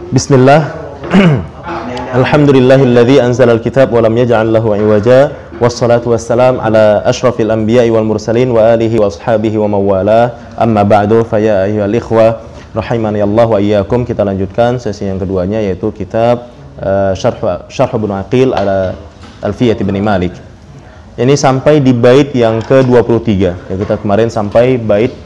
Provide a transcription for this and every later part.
Bismillah. Alhamdulillahilladzi anzalal kitab wa lam yaj'al lahu iwaja. Wassalatu wassalam ala asyrafil anbiya'i wal mursalin wa alihi wa ashabihi wa mawala. Amma ba'du fa ya ayyuhal ikhwah rahimani Allah wa iyyakum. Kita lanjutkan sesi yang keduanya, yaitu kitab Syarh Ibnu Aqil ala Alfiyah Ibnu Malik. Ini sampai di bait yang ke-23. Ya, kita kemarin sampai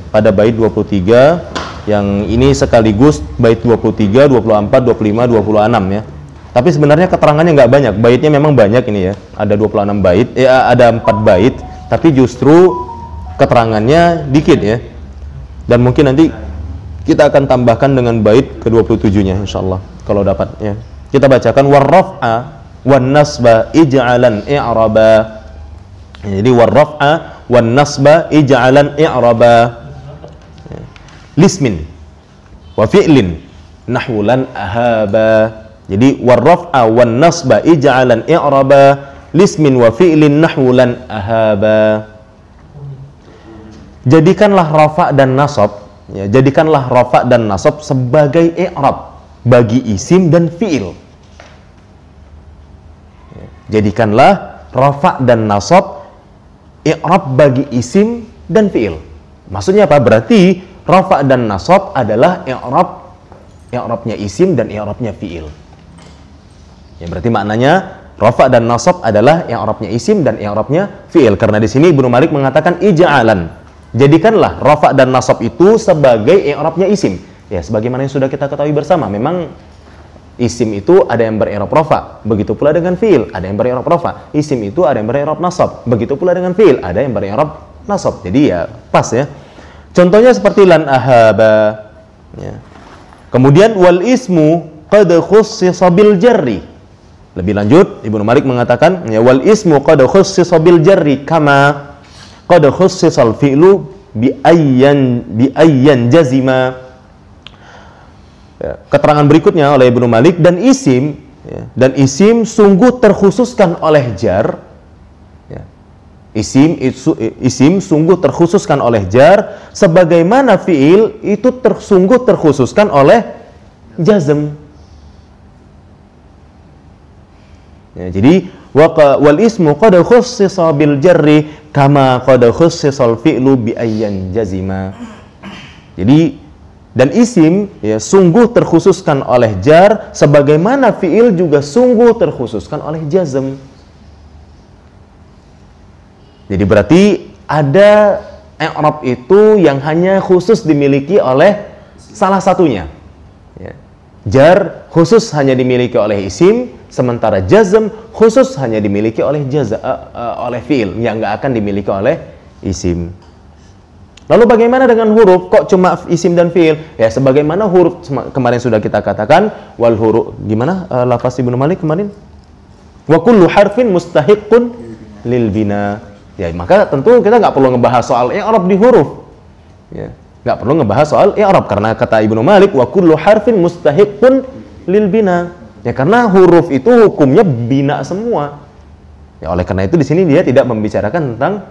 pada bait 23, yang ini sekaligus bait 23, 24, 25, 26 ya. Tapi sebenarnya keterangannya nggak banyak. Baitnya memang banyak ini ya. Ada 26 bait, ada 4 bait, tapi justru keterangannya dikit ya. Dan mungkin nanti kita akan tambahkan dengan bait ke-27-nya insyaallah kalau dapat ya. Kita bacakan warraf'a wan nasba ij'alan i'raba. Jadi warraf'a wan nasba ij'alan i'raba lismin wa fi'lin nahwulan ahaba. Jadi warraf'a wan nasba ij'alan i'raba lismin wa fi'lin nahwulan ahaba. Jadikanlah rafa dan nasab ya, jadikanlah rafa dan nasab sebagai i'rab bagi isim dan fi'il. Jadikanlah rafa dan nasab i'rab bagi isim dan fi'il. Maksudnya apa? Berarti rafa dan nasab adalah i'rabnya isim dan i'rabnya fi'il. Ya, berarti maknanya rafa dan nasab adalah i'rabnya isim dan i'rabnya fi'il. Karena di sini Ibnu Malik mengatakan ija'alan. Jadikanlah rafa dan nasab itu sebagai i'rabnya isim. Ya, sebagaimana yang sudah kita ketahui bersama, memang isim itu ada yang ber-i'rab rafa, begitu pula dengan fi'il ada yang ber-i'rab rafa. Isim itu ada yang ber-i'rab nasab, begitu pula dengan fi'il ada yang ber-i'rab nasab. Jadi ya pas ya. Contohnya seperti lan ahaba ya. Kemudian wal ismu qad khussisa bil jarri. Lebih lanjut Ibnu Malik mengatakan ya, wal ismu qad khussisa bil jarri kama qad khussisal fi'lu bi ayyan jazima. Ya, keterangan berikutnya oleh Ibnu Malik, dan isim ya, dan isim sungguh terkhususkan oleh jar ya. Isim sungguh terkhususkan oleh jar, sebagaimana fi'il itu sungguh terkhususkan oleh jazm ya. Jadi wal ismu qad khussisa bil jarri kama qad khussisal fi'lu bi ayyan jazima. Jadi dan isim ya sungguh terkhususkan oleh jar, sebagaimana fi'il juga sungguh terkhususkan oleh jazm. Jadi berarti ada i'rab itu yang hanya khusus dimiliki oleh salah satunya ya. Jar khusus hanya dimiliki oleh isim, sementara jazm khusus hanya dimiliki oleh oleh fi'il, yang nggak akan dimiliki oleh isim. Lalu bagaimana dengan huruf? Kok cuma isim dan fi'il? Ya, sebagaimana huruf kemarin sudah kita katakan, wal huruf gimana lafaz Ibnu Malik kemarin? Wa kullu harfin mustahiqqun lil bina. Ya, maka tentu kita nggak perlu ngebahas soal i'rab di huruf. Ya, nggak perlu ngebahas soal i'rab karena kata Ibnu Malik wa kullu harfin mustahiqqun lil bina. Ya, karena huruf itu hukumnya bina semua. Ya, oleh karena itu di sini dia tidak membicarakan tentang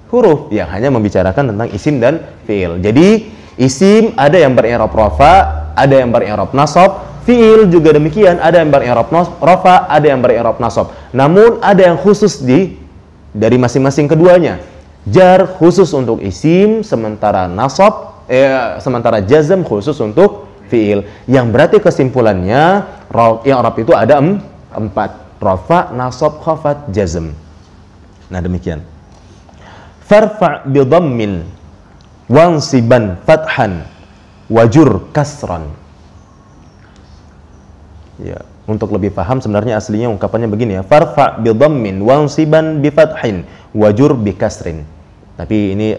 huruf, yang hanya membicarakan tentang isim dan fi'il. Jadi isim ada yang ber-i'rab rafa, ada yang ber-i'rab nasab. Fi'il juga demikian, ada yang ber-i'rab rafa, ada yang ber-i'rab nasab. Namun ada yang khusus dari masing-masing keduanya. Jar khusus untuk isim, sementara sementara jazm khusus untuk fi'il. Yang berarti kesimpulannya i'rab itu ada 4: rafa, nasab, khafat, jazm. Nah, demikian. Farfa' bi dhammin wansiban fathan wajur kasran. Ya, untuk lebih paham sebenarnya aslinya ungkapannya begini ya. Farfa' bi dhammin wansiban bi fathin wajur bi kasrin. Tapi ini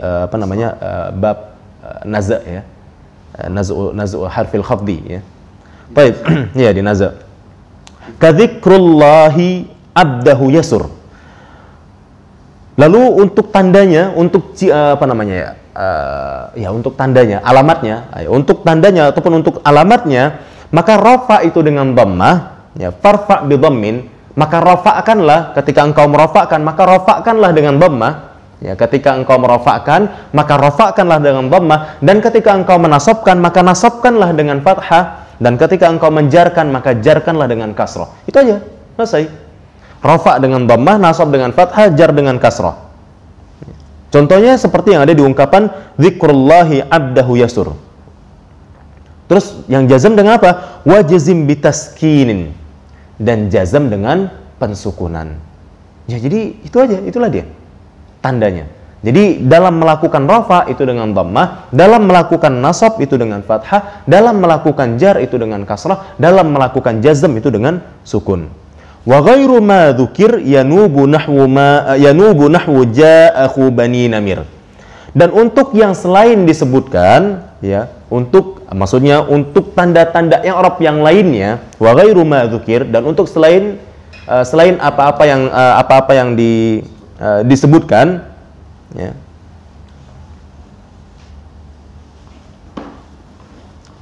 bab naza' ya. Naz'u harfil khafdi ya. Baik, ya di naza'. Kadzikrullahi abdahu yasur. Lalu untuk tandanya, untuk untuk tandanya, alamatnya, untuk tandanya ataupun untuk alamatnya, maka rafa itu dengan dhammah, ya, farfa bi dhammin, maka rafa'kanlah ketika engkau merafa'kan, maka rafa'kanlah dengan dhammah. Ya, ketika engkau merafa'kan, maka rafa'kanlah dengan dhammah, dan ketika engkau menasabkan, maka nasabkanlah dengan fathah. dan ketika engkau menjarkan maka jarkanlah dengan kasrah. Itu aja, selesai. Rafa dengan dhammah, nasab dengan fathah, jar dengan kasrah. Contohnya seperti yang ada di ungkapan dzikrullahi abdahu yasur. Terus yang jazam dengan apa? Wajazim bitaskinin, dan jazam dengan pensukunan. Ya, jadi itu aja, itulah dia tandanya. Jadi dalam melakukan rafa itu dengan dhammah, dalam melakukan nasab itu dengan fathah, dalam melakukan jar itu dengan kasrah, dalam melakukan jazam itu dengan sukun. Wa ghairu ma dzukir yanubu nahwu ja'akhu bani namir. Dan untuk yang selain disebutkan, ya, untuk maksudnya untuk tanda-tanda i'rab yang lainnya, wa ghairu ma dzukir, dan untuk selain apa-apa yang disebutkan, ya.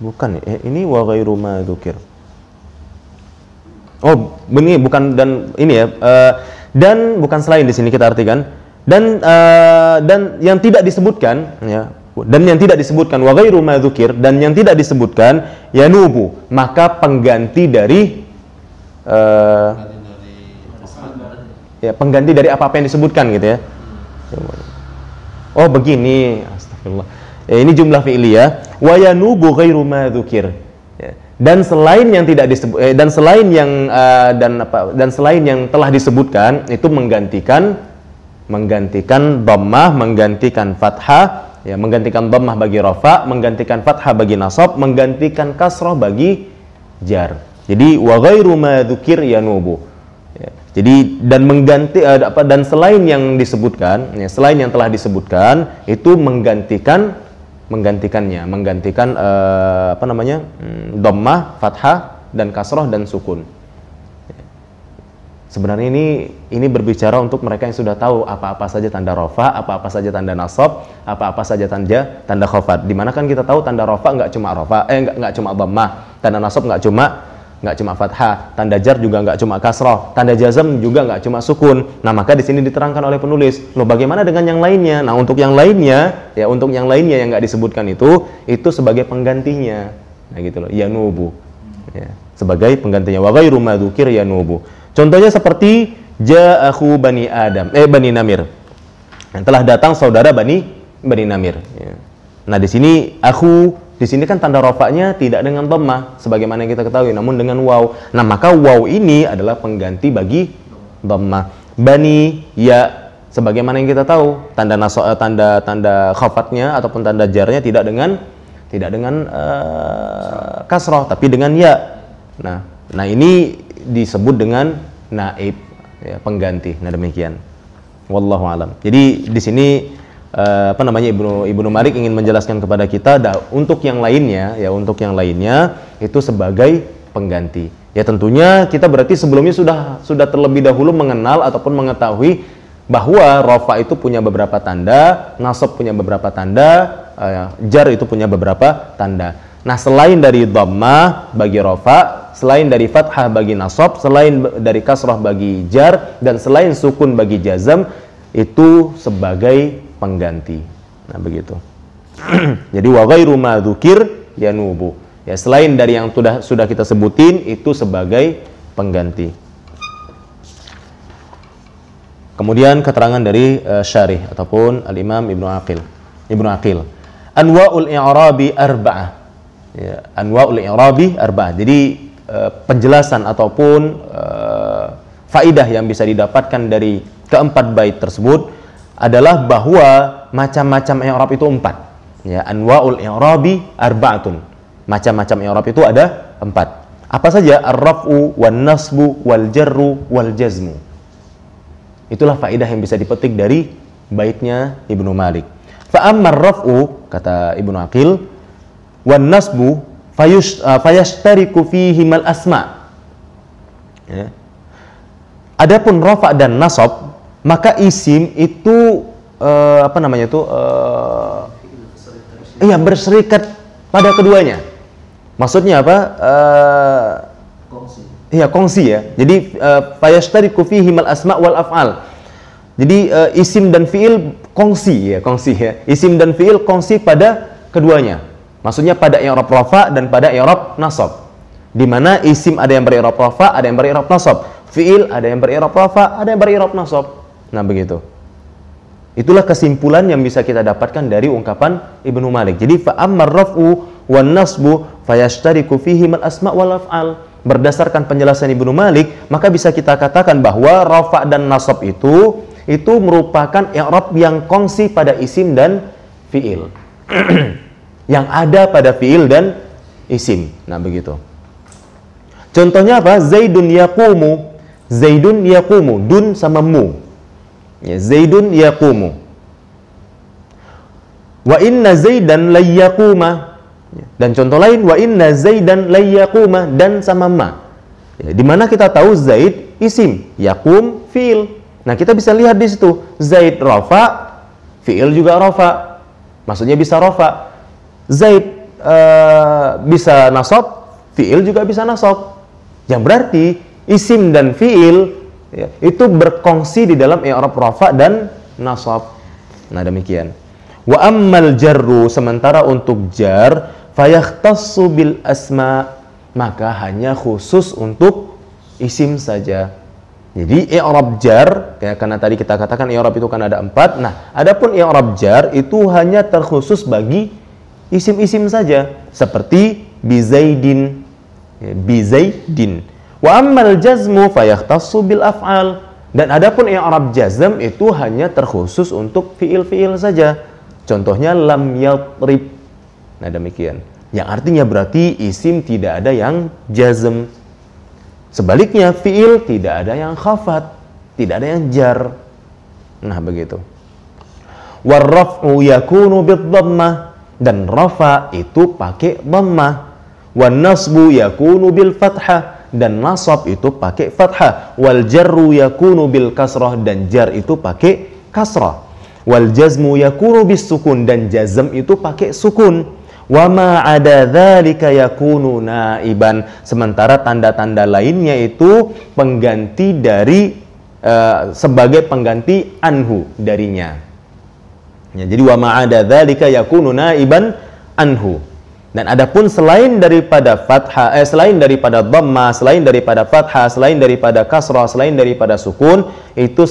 Bukan, ini wa ghairu ma dzukir. Oh, ini bukan, dan ini ya, dan bukan selain di sini kita artikan, dan yang tidak disebutkan, ya, dan yang tidak disebutkan wa ghairu ma dzukir, dan yang tidak disebutkan yanubu, maka pengganti dari ya, pengganti dari apa-apa yang disebutkan gitu ya. Oh begini, astagfirullah. Ini jumlah fi'liyah. Wa yanubu ghairu ma dzukir. Ya. Dan selain yang tidak disebut, dan selain yang dan selain yang telah disebutkan itu menggantikan dhammah, menggantikan fathah, ya, menggantikan dhammah bagi rafa, menggantikan fathah bagi nasab, menggantikan kasrah bagi jar. Jadi wa ghairu ma dzukir yanubu. Ya. Jadi dan mengganti dan selain yang disebutkan, ya, selain yang telah disebutkan itu menggantikan dhammah, fathah dan kasrah dan sukun. Sebenarnya ini berbicara untuk mereka yang sudah tahu apa-apa saja tanda rafa, apa-apa saja tanda nasab, apa-apa saja tanda khafat. Dimana kan kita tahu tanda rafa nggak cuma rafa, nggak cuma dhammah, tanda nasab nggak cuma fathah, tanda jar juga nggak cuma kasrah, tanda jazam juga nggak cuma sukun. Nah, maka di sini diterangkan oleh penulis, loh bagaimana dengan yang lainnya? Nah, untuk yang lainnya yang nggak disebutkan itu sebagai penggantinya. Nah, gitu loh, yanubu. Ya, sebagai penggantinya. Wa ghairu ma dzukir yanubu. Contohnya seperti ja'akhu bani Namir. Yang telah datang saudara bani Namir. Ya. Nah, di sini di sini kan tanda rafa'nya tidak dengan dhammah sebagaimana yang kita ketahui, namun dengan waw. Nah, maka waw ini adalah pengganti bagi dhammah. Bani ya, sebagaimana yang kita tahu, tanda khafatnya ataupun tanda jarnya tidak dengan kasrah tapi dengan ya. Nah ini disebut dengan naib, ya, pengganti. Nah, demikian. Wallahu alam. Jadi di sini Ibnu Malik ingin menjelaskan kepada kita untuk yang lainnya itu sebagai pengganti. Ya, tentunya kita berarti sebelumnya sudah terlebih dahulu mengenal ataupun mengetahui bahwa rafa itu punya beberapa tanda, nasab punya beberapa tanda, jar itu punya beberapa tanda. Nah, selain dari dhammah bagi rafa, selain dari fathah bagi nasab, selain dari kasrah bagi jar, dan selain sukun bagi jazam, itu sebagai pengganti. Nah, begitu. Jadi wa ghairu ma dzukir yanubu. Ya, selain dari yang sudah kita sebutin itu sebagai pengganti. Kemudian keterangan dari syarih ataupun al-Imam Ibnu Aqil. Anwa'ul i'rabi arba'ah. Ya, anwa'ul i'rabi arba'ah. Jadi penjelasan ataupun faidah yang bisa didapatkan dari keempat bait tersebut adalah bahwa macam-macam i'rab itu 4. Ya, anwa'ul i'rabi arba'atun. Macam-macam i'rab itu ada 4. Apa saja? Ar-raf'u wan nasbu wal jarru wal jazmu. Itulah faedah yang bisa dipetik dari baitnya Ibnu Malik. Fa ammar raf'u, kata Ibnu Aqil, wan nasbu fayashtariku fihi mal asma. Ya. Adapun rafa' dan nasab, maka isim itu berserikat pada keduanya. Maksudnya apa? Kongsi ya. Jadi fayashtariku fihi mal asma wal af'al. Jadi isim dan fiil kongsi ya. Isim dan fiil kongsi pada keduanya. Maksudnya pada i'rab rafa dan pada i'rab nasab. Di mana isim ada yang beri'rab rafa, ada yang beri'rab nasab. Fi'il ada yang beri'rab rafa, ada yang beri'rab nasab. Nah, begitu. Itulah kesimpulan yang bisa kita dapatkan dari ungkapan Ibnu Malik. Jadi fa ammar raf'u wan nasbu fayashtariku fihi al asma wal af'al. Berdasarkan penjelasan Ibnu Malik, maka bisa kita katakan bahwa rafa dan nasab itu merupakan i'rab yang kongsi pada isim dan fi'il. Yang ada pada fi'il dan isim. Nah, begitu. Contohnya apa? Zaidun yaqumu. Zaidun yaqumu, dun sama mu. Ya, Zaidun yaqumu. Wa inna Zaidan layyaquma. Dan contoh lain, wa inna Zaidan layyaquma, dan sama ma. Ya, di mana kita tahu Zaid isim, yaqum fi'il. Nah, kita bisa lihat di situ, Zaid rafa, fi'il juga rafa. Maksudnya bisa rafa. Zaid bisa nasab, fi'il juga bisa nasab. Yang berarti isim dan fi'il ya, itu berkongsi di dalam i'rab rafa dan nasab. Nah, demikian. Wa ammal jarru, sementara untuk jar, fayakhtassu bil asma, maka hanya khusus untuk isim saja. Jadi i'rab jar, karena tadi kita katakan i'rab itu kan ada 4. Nah, adapun i'rab jar itu hanya terkhusus bagi isim-isim saja, seperti bizaidin, ya, bizaidin. Wa ammal jazmu fayakhtassu bil af'al, dan adapun i'rab jazm itu hanya terkhusus untuk fiil-fiil saja. Contohnya lam yatrib. Nah, demikian. Yang artinya berarti isim tidak ada yang jazm. Sebaliknya fiil tidak ada yang khafat, tidak ada yang jar. Nah, begitu. Warraf'u yakunu bid-dhammah, dan rafa itu pakai dhammah. Wan nasbu yakunu bil fathah, dan nasab itu pakai fathah. Wal jarru yakunu bil kasrah, dan jar itu pakai kasrah. Wal jazmu yakunu bis sukun, dan jazm itu pakai sukun. Wa ma ada dzalika yakunu naiban, sementara tanda-tanda lainnya itu pengganti dari sebagai pengganti anhu darinya. Ya, jadi wa ma ada dzalika yakunu naiban anhu. Dan adapun selain daripada fathah, selain daripada dhamma, selain daripada fathah, selain daripada kasrah, selain daripada sukun, itu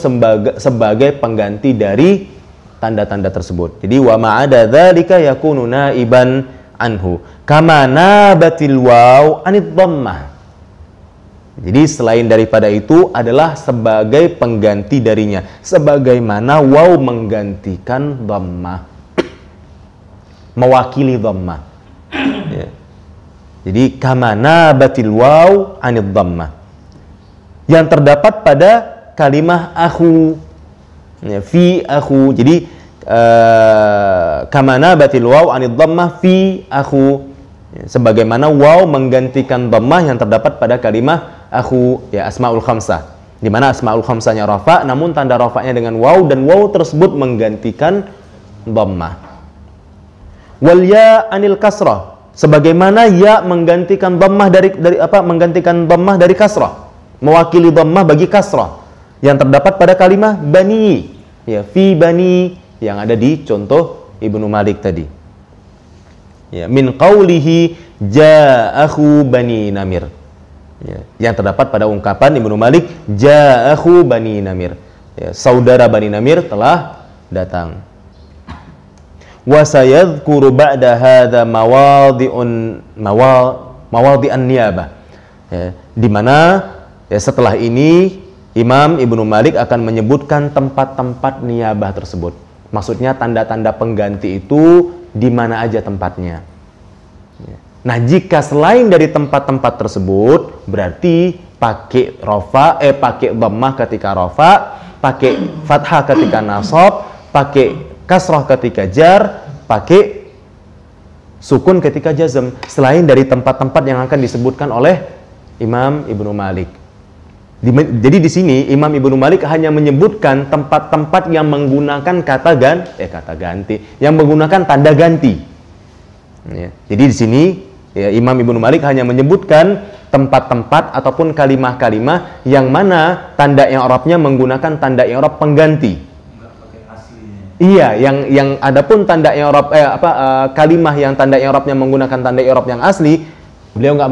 sebagai pengganti dari tanda-tanda tersebut. Jadi wa ma'ada dzalika yakunu naiban anhu, kama nabatil waw anid dhammah. Jadi selain daripada itu adalah sebagai pengganti darinya, sebagaimana waw menggantikan dhammah, mewakili dhammah. Ya. Jadi kama nabatil waw anid dhammah, yang terdapat pada kalimah akhu, ya, fi akhu. Jadi kama nabatil waw anid dhammah fi akhu, ya, sebagaimana waw menggantikan dhammah yang terdapat pada kalimah akhu, ya, asmaul khamsah, di mana asmaul khamsahnya rafa, namun tanda rafanya dengan waw, dan waw tersebut menggantikan dhammah. Wal ya anil kasrah, sebagaimana ya menggantikan dhammah dari menggantikan dhammah dari kasrah, mewakili dhammah bagi kasrah yang terdapat pada kalimah bani, ya, fi bani, yang ada di contoh Ibnu Malik tadi. Ya, min qawlihi ja'akhu bani namir, ya, yang terdapat pada ungkapan Ibnu Malik ja'akhu bani namir, ya, saudara Bani Namir telah datang. Wa sayadhkuru ba'da hadza mawadhi'an niyabah, ya, di mana ya, setelah ini Imam Ibnu Malik akan menyebutkan tempat-tempat niyabah tersebut. Maksudnya tanda-tanda pengganti itu di mana aja tempatnya. Ya. Nah, jika selain dari tempat-tempat tersebut, berarti pakai rafa, pakai dhammah ketika rafa, pakai fathah ketika nasab, pakai kasrah ketika jar, pakai sukun ketika jazm, selain dari tempat-tempat yang akan disebutkan oleh Imam Ibnu Malik. Jadi di sini Imam Ibnu Malik hanya menyebutkan tempat-tempat yang menggunakan kata ganti, yang menggunakan tanda ganti. Ya. Jadi di sini ya, Imam Ibnu Malik hanya menyebutkan tempat-tempat ataupun kalimah-kalimah yang mana tanda i'rabnya menggunakan tanda i'rab pengganti. Iya, yang adapun tanda i'rab kalimah yang tanda i'rabnya menggunakan tanda i'rab yang asli, Beliau nggak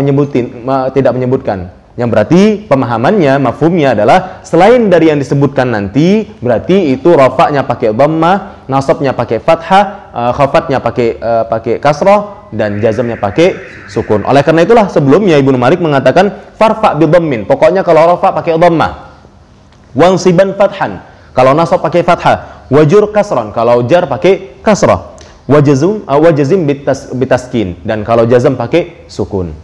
tidak menyebutkan. Yang berarti pemahamannya, mafhumnya adalah selain dari yang disebutkan nanti, berarti itu rafa'nya pakai dhammah, nasabnya pakai fathah, khafatnya pakai kasrah, dan jazmnya pakai sukun. Oleh karena itulah sebelumnya Ibnu Malik mengatakan farfa' bi dhammin. Pokoknya kalau rafa' pakai dhammah, wansiban fathan, kalau nasab pakai fathah, wajur kasran, kalau jar pakai kasrah, wajazim bitaskin, dan kalau jazm pakai sukun.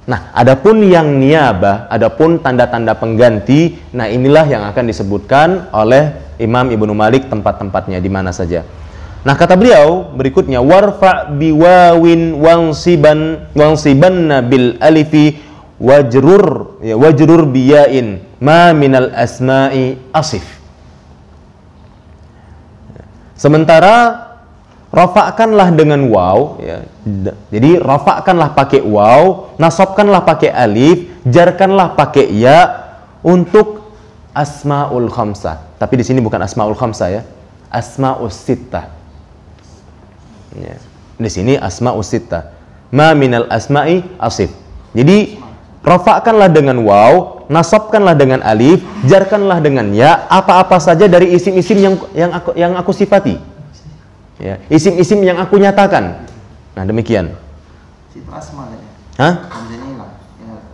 Nah, adapun yang niyabah, adapun tanda-tanda pengganti, nah inilah yang akan disebutkan oleh Imam Ibnu Malik tempat-tempatnya di mana saja. Nah, kata beliau berikutnya, warfa biwawin wansibanna bil alifi wajrur biyain ma minal asma'i asif. Sementara rafa'kanlah dengan waw, ya. Jadi rafa'kanlah pakai waw, nasabkanlah pakai alif, jarkanlah pakai ya untuk asmaul khamsah. Tapi di sini bukan asmaul khamsah ya, asmaus sittah. Ya. Di sini asmaus sittah. Ma minal asma'i asif. Jadi rafa'kanlah dengan waw, nasabkanlah dengan alif, jarkanlah dengan ya apa-apa saja dari isim-isim yang aku sifati. Ya, isim-isim yang aku nyatakan. Nah, demikian. Situ asma tadi. Hah? Hamzahnya hilang.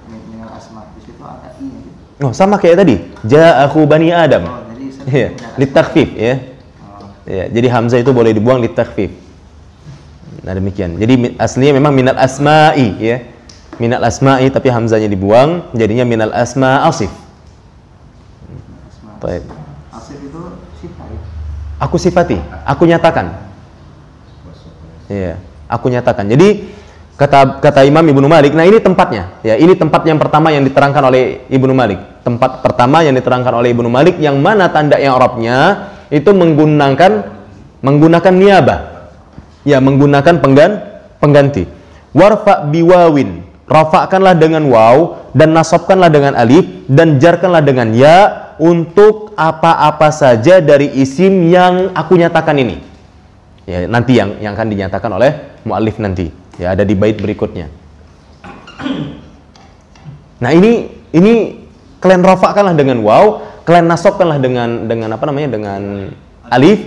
Dengan asma. Di situ ada i gitu. Oh, sama kayak tadi. Ja'akhu bani Adam. Oh, jadi Iya, litakhfif ya. Ya, jadi hamzah itu boleh dibuang litakhfif. Nah, demikian. Jadi aslinya memang minal asma'i ya. Minal asma'i tapi hamzahnya dibuang, jadinya minal asma asif. Baik. Asif itu sifat. Aku sifati, aku nyatakan. Iya, aku nyatakan. Jadi kata Imam Ibnu Malik, nah ini tempatnya. Ya, ini tempat yang pertama yang diterangkan oleh Ibnu Malik. Tempat pertama yang diterangkan oleh Ibnu Malik yang mana tanda i'rabnya itu menggunakan niyabah. Ya, menggunakan pengganti. Warfa biwawin, rafa'kanlah dengan waw dan nasabkanlah dengan alif dan jarkanlah dengan ya untuk apa-apa saja dari isim yang aku nyatakan ini. Ya, nanti yang akan dinyatakan oleh muallif nanti. Ya, ada di bait berikutnya. Nah, ini kalian rafa'kanlah dengan waw, kalian nasabkanlah dengan apa namanya? Dengan alif,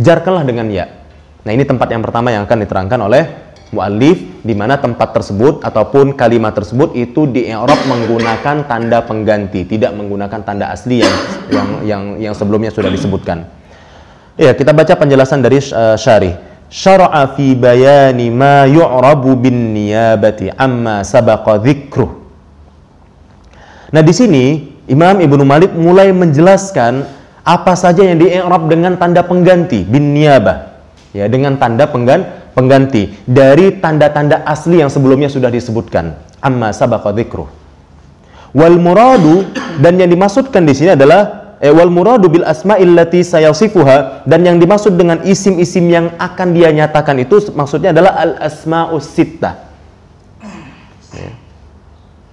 jarkanlah dengan ya. Nah, ini tempat yang pertama yang akan diterangkan oleh muallif, di mana tempat tersebut ataupun kalimat tersebut itu di i'rab menggunakan tanda pengganti, tidak menggunakan tanda asli yang sebelumnya sudah disebutkan. Ya, kita baca penjelasan dari syarih. Syara'a fi bayani ma yu'rabu bin niyabati amma sabaqa dzikruh. Nah, di sini Imam Ibnu Malik mulai menjelaskan apa saja yang di i'rab dengan tanda pengganti bin niyabah. Ya, dengan tanda pengganti dari tanda-tanda asli yang sebelumnya sudah disebutkan. Amma sabaqa dzikruh. Wal muradu, dan yang dimaksudkan di sini adalah wal muradu bil asma'il lati sayasifuha, dan yang dimaksud dengan isim-isim yang akan dia nyatakan itu maksudnya adalah al asma'us sittah. Ya.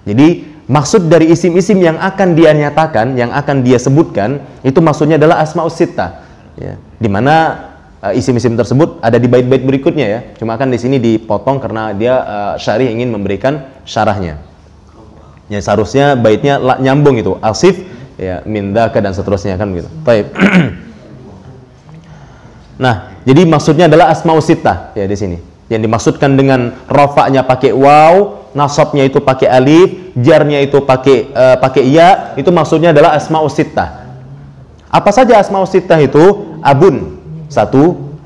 Jadi maksud dari isim-isim yang akan dia nyatakan, yang akan dia sebutkan itu maksudnya adalah asma'us sittah. Ya. Di mana isim-isim tersebut ada di bait-bait berikutnya ya. Cuma kan di sini dipotong karena dia syarih ingin memberikan syarahnya. Ya, seharusnya baitnya nyambung itu. Asif ya, min dzaka dan seterusnya kan begitu. Baik. Nah, jadi maksudnya adalah asmaus sittah ya di sini. Yang dimaksudkan dengan rafa'nya pakai waw, nasabnya itu pakai alif, jarnya itu pakai ya, itu maksudnya adalah asmaus sittah. Apa saja asmaus sittah itu? Abun 1,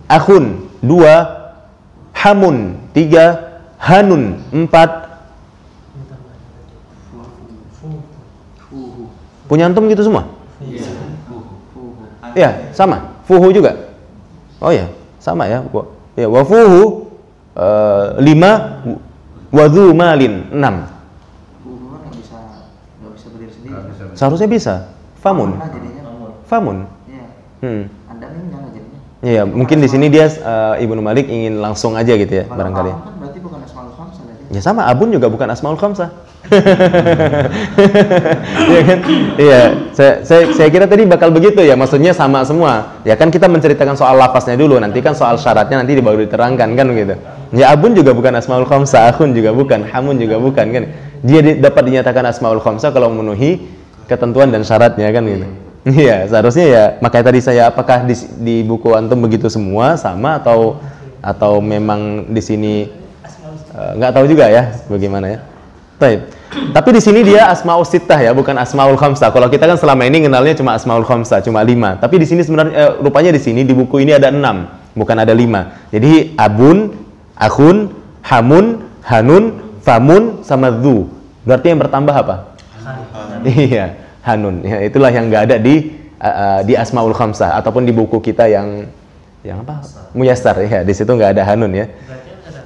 akhun 2, hamun 3, hanun 4. Punya antum gitu semua? Iya, sama. Fuhu juga. Oh ya, sama ya. Ya, wa fuhu 5, wa dzu malin 6. Fuhu kan nggak bisa berdiri sendiri. Seharusnya bisa. Famun. Famun. Iya. Anda ini jangan jadinya. Iya, mungkin di sini dia Ibnu Malik ingin langsung aja gitu ya, barangkali. Kan berarti bukan asmaul khamsah berarti. Ya sama, abun juga bukan asmaul khamsah. Iya kan? Iya, saya kira tadi bakal begitu ya, maksudnya sama semua. Ya kan kita menceritakan soal lafaznya dulu, nanti kan soal syaratnya nanti baru diterangkan kan begitu. Ya abun juga bukan asmaul khamsah, akhun juga bukan, hamun juga bukan kan. Dia dapat dinyatakan asmaul khamsah kalau memenuhi ketentuan dan syaratnya kan gitu. Iya, seharusnya ya. Makanya tadi saya apakah di buku antum begitu semua sama atau memang di sini nggak tahu juga ya bagaimana ya. Baik. Tapi di sini dia asmaul sittah ya, bukan asmaul khamsah. Kalau kita kan selama ini kenalnya cuma asmaul khamsah, cuma 5. Tapi di sini sebenarnya rupanya di sini di buku ini ada 6, bukan ada 5. Jadi abun, akhun, hamun, hanun, famun, sama dzu. Berarti yang bertambah apa? Iya, hanun. Ya, itulah yang nggak ada di asmaul khamsah ataupun di buku kita yang apa? Muyassar ya. Di situ nggak ada hanun ya.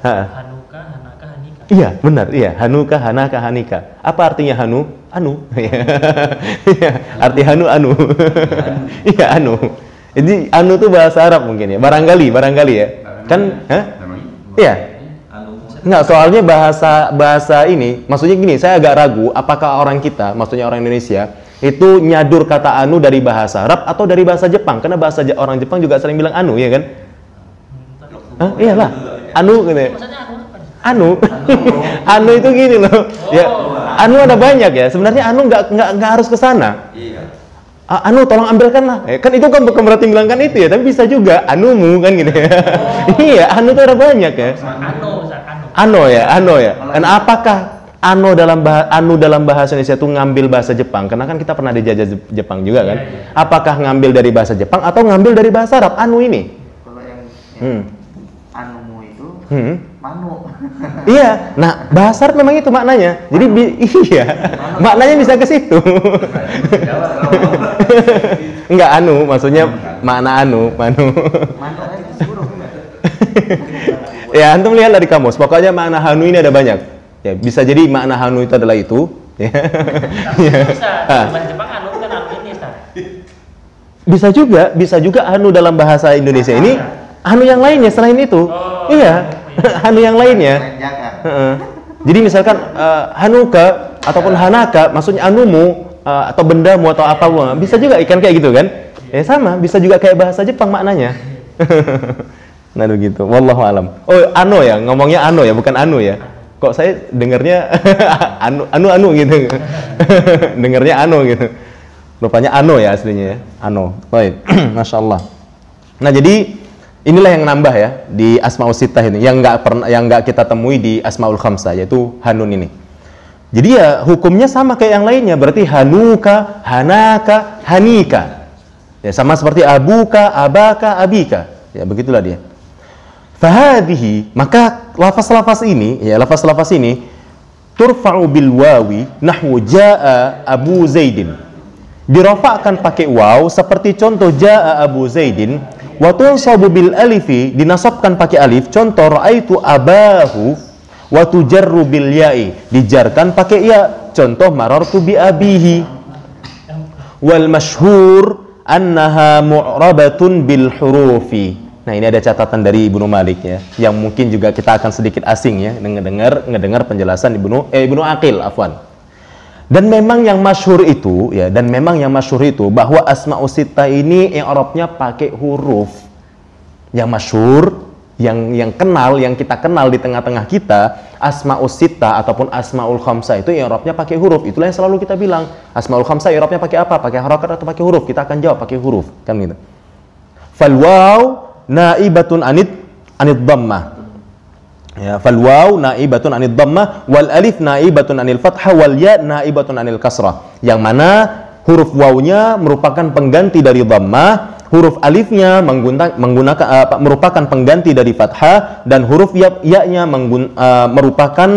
Hanuka, Hanaka, Hanika. Iya, benar. Iya, hanuka, hanaka, hanika. Apa artinya hanu? Anu. Iya. Arti hanu anu. Iya, anu. Jadi anu itu bahasa Arab mungkin ya. Barangkali ya. Kan? Iya. Enggak, soalnya bahasa ini, maksudnya gini, saya agak ragu apakah orang kita, maksudnya orang Indonesia, itu nyadur kata anu dari bahasa Arab atau dari bahasa Jepang. Karena bahasa orang Jepang juga sering bilang anu, ya kan? Hah? Iyalah. Anu gitu ya. Anu itu gini loh. Ya. Anu ada banyak ya. Sebenarnya anu nggak harus ke sana. Anu tolong ambilkanlah. Kan itu kan bukan berarti bilangkan itu ya, tapi bisa juga anumu kan gitu ya. Iya, anu itu ada banyak ya. Ano ya. Dan apakah anu dalam bahasa Indonesia itu ngambil bahasa Jepang? Karena kan kita pernah dijajah Jepang juga kan. Apakah ngambil dari bahasa Jepang atau ngambil dari bahasa Arab? Anu ini. Kalau yang anumu itu manu. Iya. Nah, bahasa Arab memang itu maknanya. Jadi iya. Maknanya bisa ke situ. Enggak anu, maksudnya makna anu, manu. Manu aja disuruh enggak? Ya, antum lihat dari kamus. Pokoknya makna hanu ini ada banyak. Ya, bisa jadi makna hanu itu adalah itu. Ya. Bisa Jepang anu kan anu ini, Ustaz. Bisa juga anu dalam bahasa Indonesia ini anu yang lainnya selain itu. Iya. Anu yang lainnya. Jadi misalkan hanuka ataupun hanaka, maksudnya anumu atau bendamu atau apa, bisa juga ikan kayak gitu kan? Ya sama, bisa juga kayak bahasa Jepang maknanya. Nah begitu, wallahu alam. Oh, ano ya, ngomongnya ano ya, bukan anu ya. Kok saya dengarnya anu gitu. Dengarnya ano gitu. Rupanya ano ya aslinya ya. Ano. Baik. Masya Allah. Nah, jadi inilah yang nambah ya di asmaul sittah ini, yang nggak kita temui di asmaul khamsah, yaitu hanun ini. Jadi ya hukumnya sama kayak yang lainnya, berarti hanuka, hanaka, hanika. Ya sama seperti abuka, abaka, abika. Ya begitulah dia. Fahadihi, maka lafaz-lafaz ini turfa'u bil wawi nahwu jaa Abu Zaidin. Dirafa'kan pakai waw seperti contoh jaa Abu Zaidin, wa tunsabu bil alifi, dinasabkan pakai alif, contoh raaitu abahu, wa tujarru bil ya'i, dijarkan pakai ya, contoh marartu bi abihi. Wal masyhur annaha mu'rabatun bil hurufi. Nah, ini ada catatan dari Ibnu Malik ya, yang mungkin juga kita akan sedikit asing ya ngedengar penjelasan Ibnu Aqil afwan. Dan memang yang masyhur itu bahwa asmaus sittah ini i'rabnya pakai huruf. Yang masyhur, yang kita kenal di tengah-tengah kita, asmaus sittah ataupun asmaul khamsah itu i'rabnya pakai huruf. Itulah yang selalu kita bilang, asmaul khamsah i'rabnya pakai apa? Pakai harakat atau pakai huruf? Kita akan jawab pakai huruf, kan gitu. Fal waw naibatun anid dhammah. Ya, fal waw naibatun anid dhammah, wal alif naibatun anil fathah, wal ya naibatun anil kasrah. Yang mana huruf wawnya merupakan pengganti dari dhammah, huruf alifnya merupakan pengganti dari fathah, dan huruf ya-nya merupakan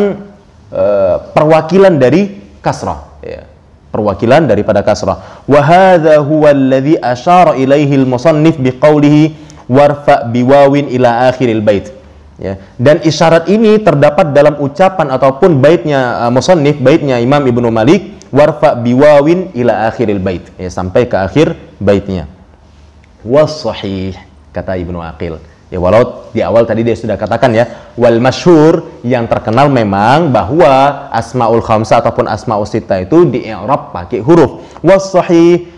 perwakilan dari kasrah. Ya. Perwakilan daripada kasrah. Wa hadza huwa alladhi asyara ilaihi al-musannif biqaulihi warfa biwawin ila akhiril bait. Ya. Dan isyarat ini terdapat dalam ucapan ataupun baitnya musannif, baitnya Imam Ibnu Malik, warfa biwawin ila akhiril bait. Ya, sampai ke akhir baitnya. Was-sahih, kata Ibnu Aqil. Ya, walau di awal tadi dia sudah katakan ya, wal masyhur, yang terkenal memang bahwa asmaul khamsah ataupun asmaus sittah itu di i'rab pakai huruf. Was-sahih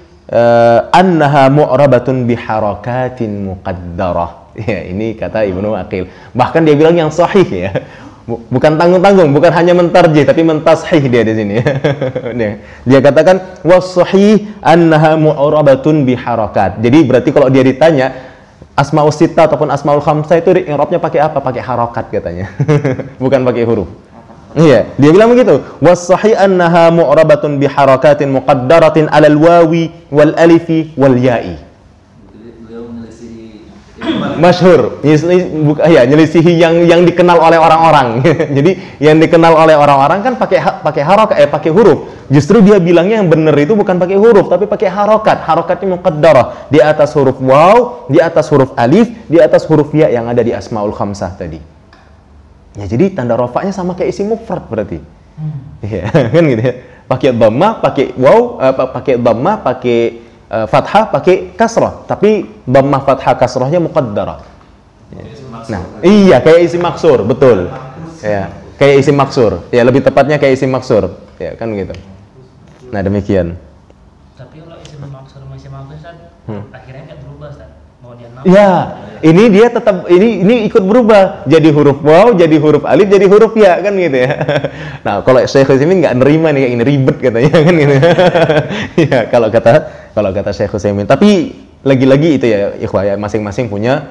annaha mu'rabatun biharakatin muqaddarah. Ya, ini kata Ibnu Aqil. Bahkan dia bilang yang sahih ya. Bukan tanggung-tanggung, bukan hanya mentarjih tapi mentashih dia di sini. Dia katakan was-sahih annaha mu'rabatun biharakat. Jadi berarti kalau dia ditanya asmaul sittah ataupun asmaul khamsah itu i'rabnya pakai apa? Pakai harakat katanya. Bukan pakai huruf. Iya, dia bilang begitu. Was-sahih annaha mu'rabatun biharakatin muqaddaratin 'alal wawi wal alifi wal ya'i. Masyhur, nyelisihi yang dikenal oleh orang-orang. Jadi yang dikenal oleh orang-orang kan pakai harokat, pakai huruf. Justru dia bilangnya yang benar itu bukan pakai huruf, tapi pakai harokat. Harokatnya muqaddarah di atas huruf waw, di atas huruf alif, di atas huruf ya yang ada di asmaul khamsah tadi. Ya jadi tanda rafa'nya sama kayak isim mufrad berarti. Iya, kan gitu ya. Pakai dhammah, pakai waw, pakai dhammah, pakai fathah, pakai kasrah, tapi dhammah fathah kasrahnya muqaddarah. Nah, iya kayak isim maksur, betul. Ya, kayak isim maksur. Ya, lebih tepatnya kayak isim maksur. Ya, kan gitu. Nah, demikian. Tapi kalau isim maksur sama isim maksur akhirnya nggak berubah, Ustaz. Mau dia nama. Ya, ini dia tetap ini ikut berubah. Jadi huruf waw, jadi huruf alif, jadi huruf ya, kan gitu ya. Nah, kalau Syekh Utsaimin nggak nerima nih, kayak ini ribet katanya kan gitu. Ya, kalau kata Syekh Utsaimin. Tapi lagi-lagi itu ya, ikhwah ya, masing-masing punya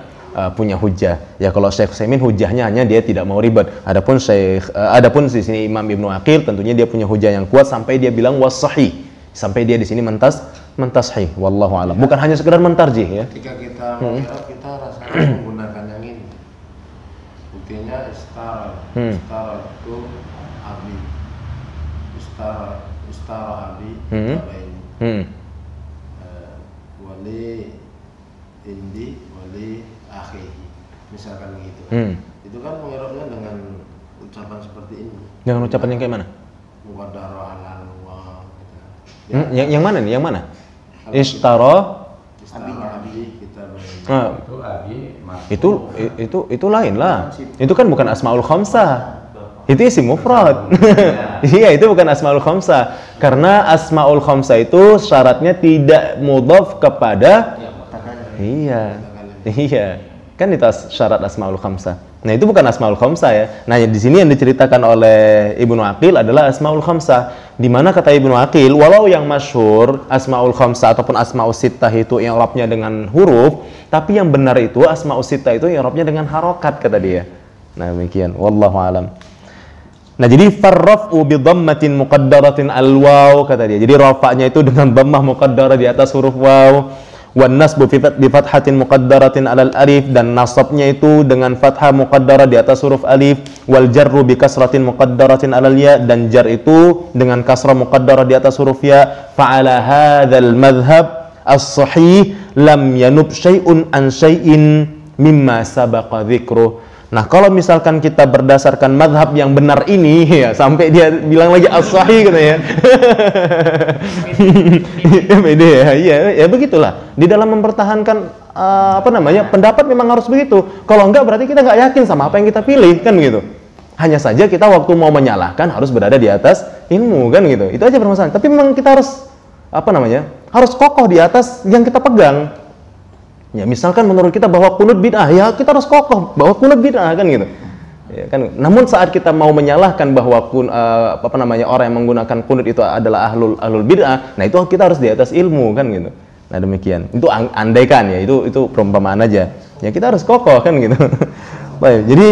hujah. Ya kalau Syekh Utsaimin hujahnya hanya dia tidak mau ribet. Adapun di sini Imam Ibnu Aqil tentunya dia punya hujah yang kuat sampai dia bilang was-sahih. Sampai dia di sini mentashih. Wallahu alam. Bukan hanya sekedar mentarjih ya. Ketika kita mengira kita rasanya menggunakan yang ini. Buktinya istara itu abi. Istara abi ini. Wali indi wali akhihi misalkan gitu. Itu kan pengiropnya dengan ucapan seperti ini. Dengan ucapan yang kayak mana? Muqaddarah alal wa gitu. Yang mana nih? Yang mana? Istara abi kita Itu abi itu lain lah. Itu kan bukan asmaul khamsah. Itu isim mufrad. Iya, itu bukan asmaul khamsah. Karena asmaul khamsah itu syaratnya tidak mudhaf kepada Iya. Kan itu syarat asmaul khamsah. Nah, itu bukan asmaul khamsah ya. Nah, di sini yang diceritakan oleh Ibnu Aqil adalah asmaul khamsah. Di mana kata Ibnu Aqil, walau yang masyhur asmaul khamsah ataupun asmaul sittah itu i'rabnya dengan huruf, tapi yang benar itu asmaul sittah itu i'rabnya dengan harokat kata dia. Nah, demikian. Wallahu alam. Nah, jadi farraf'u bi dhammatin muqaddaratin al-waw kata dia. Jadi rafa'nya itu dengan dhammah muqaddarah di atas huruf waw. Wan nasbu bi fathatin muqaddaratin 'alal alif, dan nasabnya itu dengan fathah muqaddarah di atas huruf alif. Wal jarru bi kasratin muqaddaratin 'alal ya, dan jar itu dengan kasrah muqaddarah di atas huruf ya. Fa'ala hadzal madhhab as-sahih lam yanub syai'un an syai'in mimma sabaqa dzikruh. Nah, kalau misalkan kita berdasarkan madhab yang benar ini, ya sampai dia bilang lagi as-sahih gitu ya. Beda ya begitulah. Di dalam mempertahankan pendapat memang harus begitu. Kalau enggak berarti kita nggak yakin sama apa yang kita pilih, kan gitu. Hanya saja kita waktu mau menyalahkan harus berada di atas ilmu, kan gitu. Itu aja permasalahan. Tapi memang kita harus harus kokoh di atas yang kita pegang. Ya, misalkan menurut kita bahwa qunut bid'ah, ya kita harus kokoh bahwa qunut bid'ah, kan gitu. Ya, kan. Namun saat kita mau menyalahkan bahwa orang yang menggunakan qunut itu adalah ahlul bid'ah, nah itu kita harus di atas ilmu, kan gitu. Nah, demikian. Itu andaikan ya, itu perumpamaan aja. Ya kita harus kokoh, kan gitu. Baik, jadi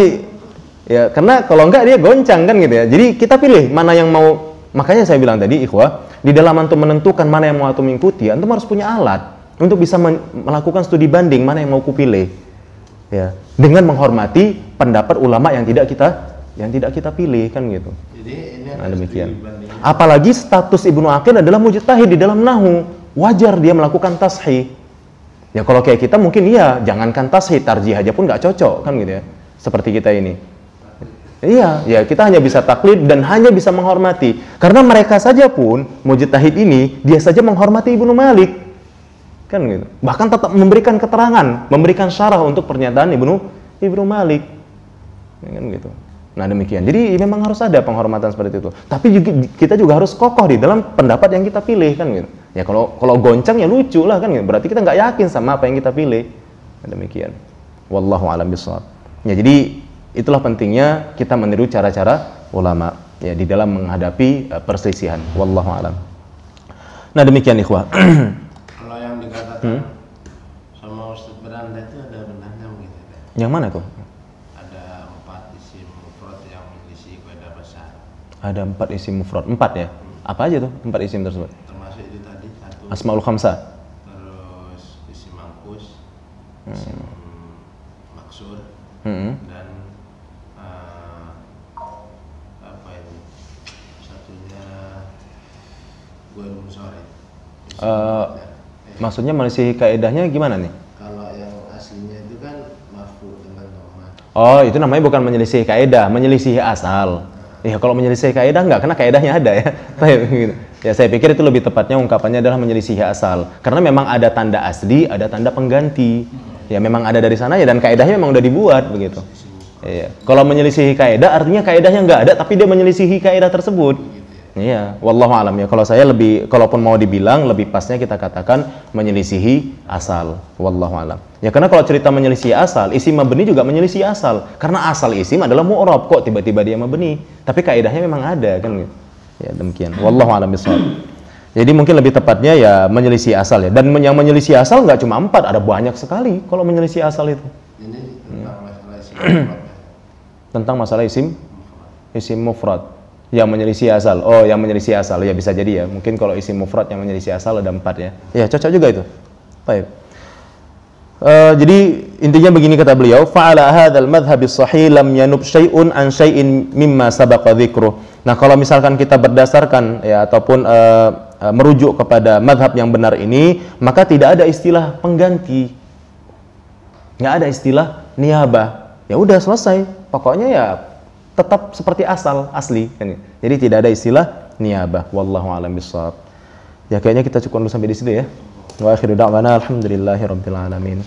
ya karena kalau enggak dia goncang, kan gitu ya. Jadi kita pilih mana yang mau. Makanya saya bilang tadi, ikhwah, di dalam antum menentukan mana yang mau antum ikuti, antum harus punya alat untuk bisa melakukan studi banding mana yang mau kupilih, ya, dengan menghormati pendapat ulama yang tidak kita pilih, kan gitu. Jadi ini nah, demikian. Apalagi status Ibnu Aqil adalah mujtahid di dalam nahwu, wajar dia melakukan tashih. Ya kalau kayak kita mungkin iya, jangankan tashih, tarjih aja pun nggak cocok, kan gitu ya. Seperti kita ini. Iya, ya kita hanya bisa taklid dan hanya bisa menghormati. Karena mereka saja pun mujtahid ini dia saja menghormati Ibnu Malik. Kan gitu. Bahkan tetap memberikan keterangan, memberikan syarah untuk pernyataan Ibnu Malik. Kan gitu. Nah, demikian. Jadi memang harus ada penghormatan seperti itu. Tapi kita juga harus kokoh di dalam pendapat yang kita pilih, kan gitu. Ya kalau goncang ya lucu lah, kan gitu. Berarti kita nggak yakin sama apa yang kita pilih. Nah, demikian. Wallahu a'lam bishawab. Ya, jadi itulah pentingnya kita meniru cara-cara ulama ya di dalam menghadapi perselisihan. Wallahu a'lam. Nah, demikian ikhwah. Kalau yang dikatakan sama Ustaz Beranda itu ada benarnya begitu ya? Yang mana tuh? Ada 4 isim mufrad yang menyelisih kaidah besar. Ada 4 isim mufrad. 4 ya? Apa aja tuh 4 isim tersebut? Termasuk itu tadi 1. Asmaul khamsah. Terus isim mangkus, isim maksur, dan apa ini? Satunya gue munsharif. Maksudnya menyelisihi kaidahnya gimana nih? Kalau yang aslinya itu kan marfu dengan dhamma. Oh, itu namanya bukan menyelisih kaidah, menyelisihi asal. Ya, kalau menyelisih kaidah enggak, karena kaidahnya ada ya. Gitu. Ya, saya pikir itu lebih tepatnya ungkapannya adalah menyelisihi asal. Karena memang ada tanda asli, ada tanda pengganti. Ya, memang ada dari sana ya, dan kaidahnya memang udah dibuat begitu. Iya. Kalau menyelisihi kaidah artinya kaidahnya enggak ada, tapi dia menyelisihi kaidah tersebut. Iya, wallahu alam ya. Kalau saya lebih, kalaupun mau dibilang lebih pasnya kita katakan menyelisihi asal. Wallahu alam. Ya, karena kalau cerita menyelisihi asal, isim mabni juga menyelisihi asal. Karena asal isim adalah mu'rab, kok tiba-tiba dia mabni. Tapi kaidahnya memang ada kan gitu. Ya, demikian. Wallahu alam bishawab. Jadi mungkin lebih tepatnya ya menyelisihi asal ya. Dan yang menyelisihi asal nggak cuma 4, ada banyak sekali kalau menyelisihi asal itu. Ini tentang masalah isim mufrad. Tentang masalah isim mufrad. Yang menyelisih asal. Oh, yang menyelisih asal. Ya, bisa jadi ya. Mungkin kalau isim mufrad yang menyelisih asal ada 4 ya. Ya, cocok juga itu. Baik. Jadi intinya begini kata beliau, fa'ala hadzal madhhab as-sahih lam yanub syai'un an syai'in mimma sabaqa dzikruh. Nah, kalau misalkan kita berdasarkan ya ataupun merujuk kepada madhab yang benar ini, maka tidak ada istilah pengganti. Nggak ada istilah niyabah. Ya udah selesai. Pokoknya ya tetap seperti asli kan. Jadi tidak ada istilah niyabah. Wallahu a'lam bishawab. Ya, kayaknya kita cukup dulu sampai di situ ya. Wa akhiru da'wana alhamdulillahirabbil alamin.